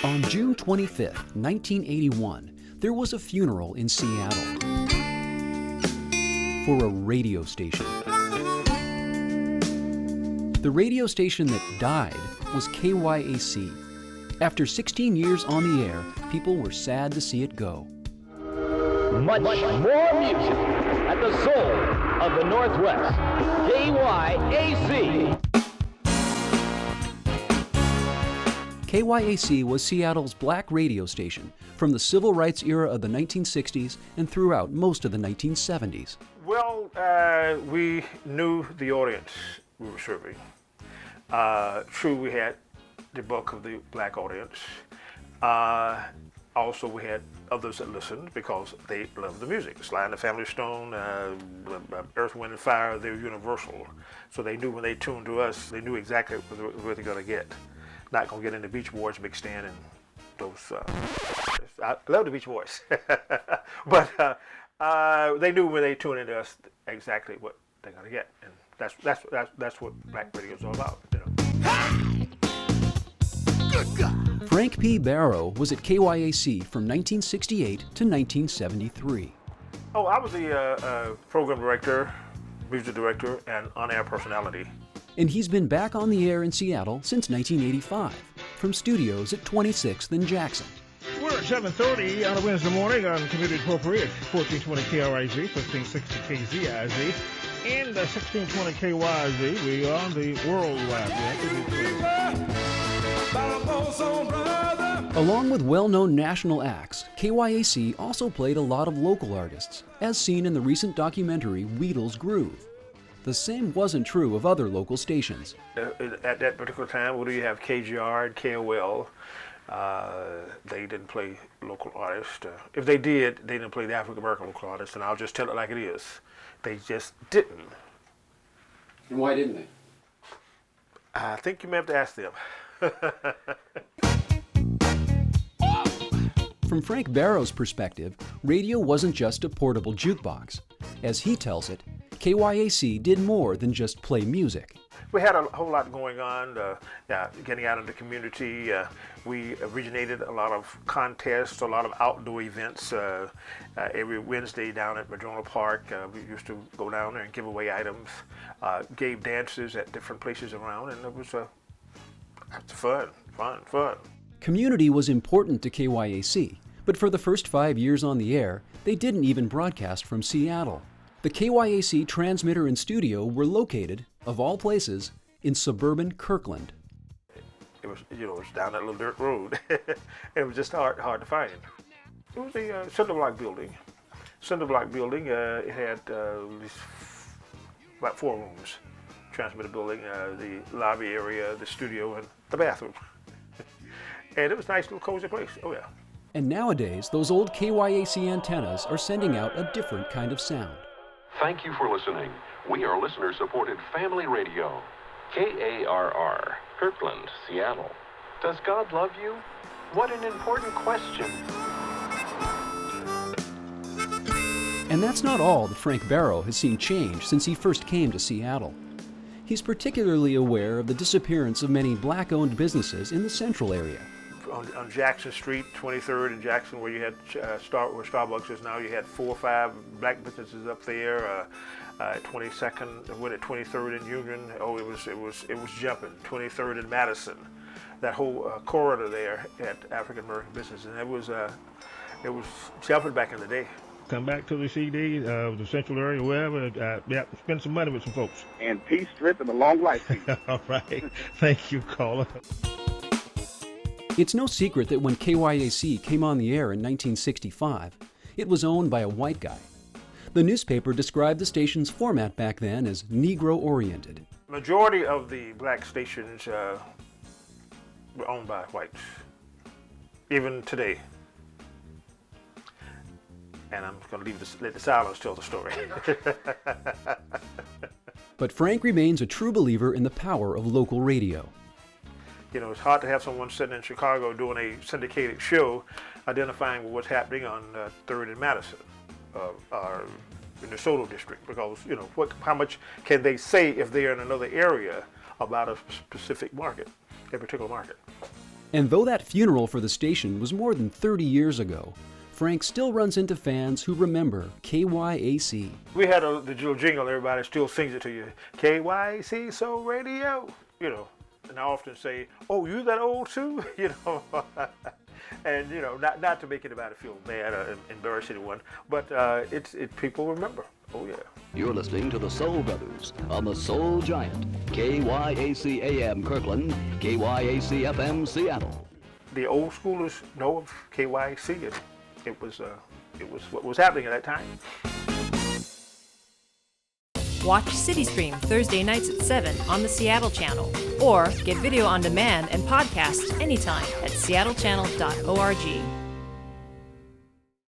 On June 25, 1981, there was a funeral in Seattle for a radio station. The radio station that died was KYAC. After 16 years on the air, people were sad to see it go. Much more music at the soul of the Northwest. KYAC. KYAC was Seattle's black radio station from the civil rights era of the 1960s and throughout most of the 1970s. Well, we knew the audience we were serving. True, we had the bulk of the black audience. Also, we had others that listened because they loved the music. Sly and the Family Stone, Earth, Wind, and Fire, they were universal. So they knew when they tuned to us, they knew exactly what they're going to get. Not going to get into Beach Boys, Big Stan, and those. I love the Beach Boys. But they knew when they tuned into us exactly what they're going to get. And that's what black radio is all about. You know. Good God. Frank P. Barrow was at KYAC from 1968 to 1973. Oh, I was the program director, music director, and on-air personality. And he's been back on the air in Seattle since 1985, from studios at 26th and Jackson. We're at 7:30 on a Wednesday morning on Community Appropriate, 1420 KRIZ, 1560 KZIZ, and 1620 KYZ. We are on the World Wide Web. Along with well-known national acts, KYAC also played a lot of local artists, as seen in the recent documentary Weedle's Groove. The same wasn't true of other local stations. At that particular time, what do you have? KGR and KOL. They didn't play local artists. If they did, they didn't play the African American local artists, and I'll just tell it like it is. They just didn't. And why didn't they? I think you may have to ask them. From Frank Barrow's perspective, radio wasn't just a portable jukebox. As he tells it, KYAC did more than just play music. We had a whole lot going on, getting out in the community. We originated a lot of contests, a lot of outdoor events. Every Wednesday down at Madrona Park, we used to go down there and give away items, gave dances at different places around, and it was fun. Community was important to KYAC, but for the first 5 years on the air, they didn't even broadcast from Seattle. The KYAC transmitter and studio were located, of all places, in suburban Kirkland. It was, it was down that little dirt road. It was just hard to find. It was a cinder block building. It had about 4 rooms. Transmitter building, the lobby area, the studio, and the bathroom. And it was a nice little cozy place. Oh yeah. And nowadays, those old KYAC antennas are sending out a different kind of sound. Thank you for listening. We are listener-supported family radio. KARR, Kirkland, Seattle. Does God love you? What an important question. And that's not all that Frank Barrow has seen change since he first came to Seattle. He's particularly aware of the disappearance of many black-owned businesses in the central area. On Jackson Street, 23rd in Jackson, where you had where Starbucks is now, you had 4 or 5 black businesses up there. 22nd, went at 23rd in Union. Oh, it was jumping. 23rd in Madison, that whole corridor there had African American businesses, and it was jumping back in the day. Come back to the CD, the central area, wherever. Spend some money with some folks. And peace, strength, and a long life to you. All right. Thank you, caller. It's no secret that when KYAC came on the air in 1965, it was owned by a white guy. The newspaper described the station's format back then as Negro-oriented. Majority of the black stations were owned by whites, even today. And I'm going to let the silence tell the story. But Frank remains a true believer in the power of local radio. You know, it's hard to have someone sitting in Chicago doing a syndicated show identifying with what's happening on 3rd and Madison, or in the Soto district, because, you know, how much can they say if they're in another area about a specific market, a particular market? And though that funeral for the station was more than 30 years ago, Frank still runs into fans who remember KYAC. We had the little jingle, everybody still sings it to you. KYAC Soul Radio, you know. And I often say, oh, you that old too? You know. And, you know, not to make anybody feel bad or embarrass anyone, but people remember. Oh, yeah. You're listening to the Soul Brothers on the Soul Giant, KYAC AM Kirkland, KYAC FM Seattle. The old schoolers know of KYAC, and it was what was happening at that time. Watch CityStream Thursday nights at 7 on the Seattle channel, or get video on demand and podcasts anytime at seattleichannel.org.